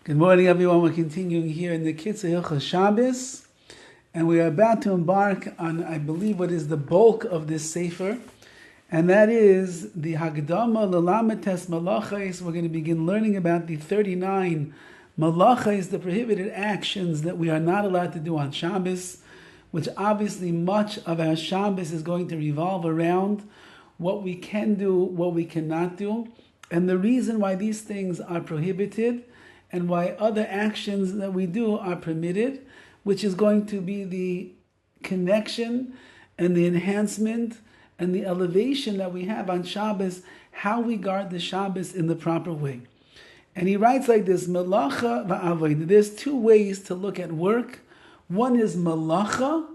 Good morning, everyone. We're continuing here in the KITZUR HILCHOS SHABBOS, and we are about to embark on, I believe, what is the bulk of this sefer, and that is the Hagdama L'Lametes Melachos. We're going to begin learning about the 39 Melachos, the prohibited actions that we are not allowed to do on Shabbos, which obviously much of our Shabbos is going to revolve around what we can do, what we cannot do, and the reason why these things are prohibited and why other actions that we do are permitted, which is going to be the connection and the enhancement and the elevation that we have on Shabbos, how we guard the Shabbos in the proper way. And he writes like this, Melacha va'avodah. There's two ways to look at work. One is Melacha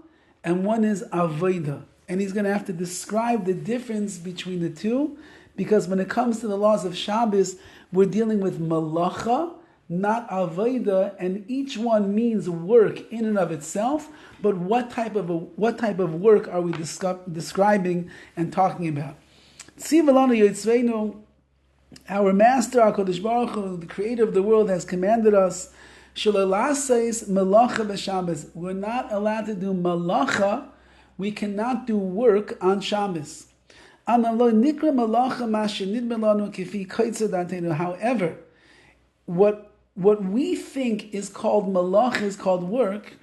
and one is Avodah. And he's going to have to describe the difference between the two, because when it comes to the laws of Shabbos, we're dealing with Melacha, not Avodah, and each one means work in and of itself, but what type of work are we describing and talking about? Our Master, HaKadosh Baruch Hu, the Creator of the world, has commanded us, we're not allowed to do Melacha, we cannot do work on Shabbos. However, what we think is called Melacha is called work.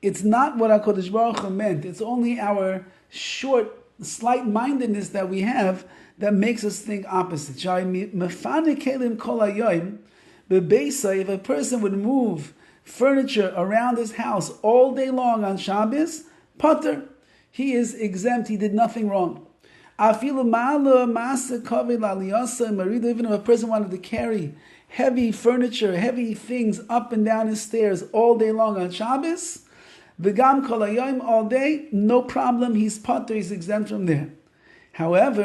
It's not what HaKadosh Baruch Hu meant. It's only our short, slight-mindedness that we have that makes us think opposite. If a person would move furniture around his house all day long on Shabbos, pater, he is exempt, he did nothing wrong. Even if a person wanted to carry heavy furniture, heavy things up and down his stairs all day long on Shabbos, v'gam kol hayom, all day, no problem, he's pater, he's exempt from there. However,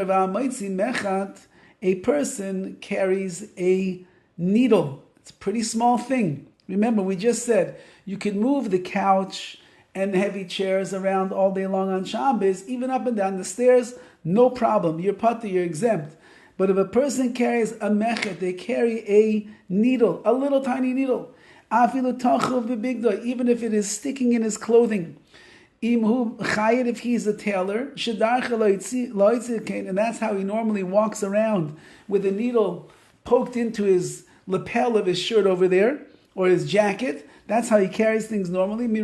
a person carries a needle. It's a pretty small thing. Remember, we just said you can move the couch and heavy chairs around all day long on Shabbos, even up and down the stairs, no problem. You're pater, you're exempt. But if a person carries a mechet, they carry a needle, a little tiny needle, even if it is sticking in his clothing, if he's a tailor, and that's how he normally walks around, with a needle poked into his lapel of his shirt over there, or his jacket. That's how he carries things normally. And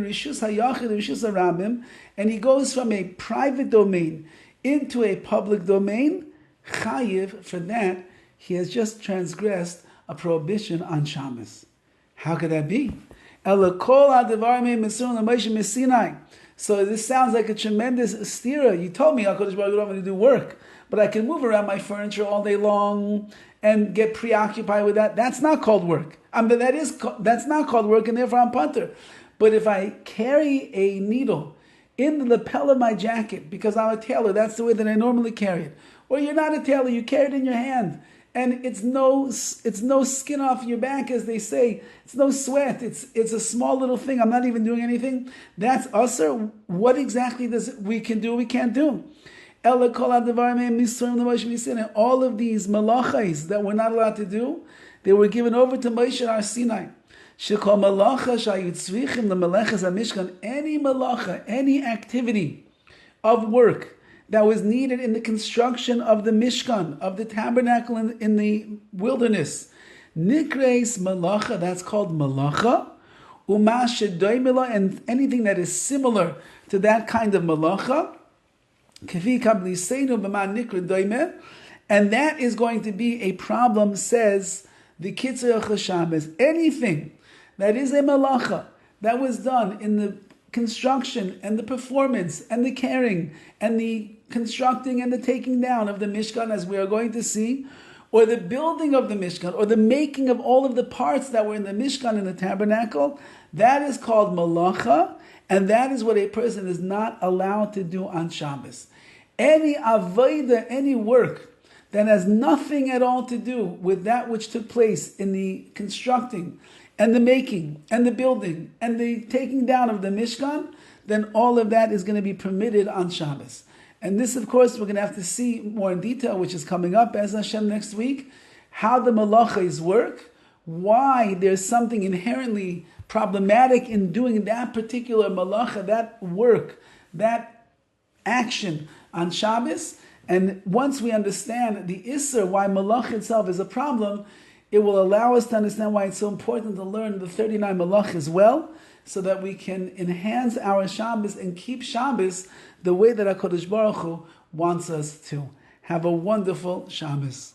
he goes from a private domain into a public domain. Chayiv, for that, he has just transgressed a prohibition on Shabbos. How could that be? So this sounds like a tremendous stira. You told me, HaKadosh Baruch Hu, don't want to do work, but I can move around my furniture all day long and get preoccupied with that. That's not called work. That's not called work, and therefore I'm pater. But if I carry a needle in the lapel of my jacket, because I'm a tailor, that's the way that I normally carry it. Or you're not a tailor, you carry it in your hand, and it's no skin off your back, as they say. It's no sweat. It's a small little thing. I'm not even doing anything. That's usher. What exactly we can do, we can't do? And all of these malachas that we're not allowed to do, they were given over to Moshe Har Sinai. Any malacha, any activity of work that was needed in the construction of the Mishkan, of the tabernacle in the wilderness, Nikreis Melacha, that's called Melacha, and anything that is similar to that kind of Melacha, and that is going to be a problem, says the KITZUR HILCHOS SHABBOS. Anything that is a Melacha that was done in the construction and the performance and the carrying and the constructing and the taking down of the Mishkan, as we are going to see, or the building of the Mishkan, or the making of all of the parts that were in the Mishkan in the tabernacle, that is called Melacha, and that is what a person is not allowed to do on Shabbos. Any avodah, any work that has nothing at all to do with that which took place in the constructing and the making and the building and the taking down of the Mishkan, then all of that is going to be permitted on Shabbos. And this, of course, we're going to have to see more in detail, which is coming up, as Hashem, next week, how the melachas work, why there's something inherently problematic in doing that particular malacha, that work, that action on Shabbos. And once we understand the Isser, why Malach itself is a problem, it will allow us to understand why it's so important to learn the 39 Malach as well, so that we can enhance our Shabbos and keep Shabbos the way that HaKadosh Baruch Hu wants us to. Have a wonderful Shabbos.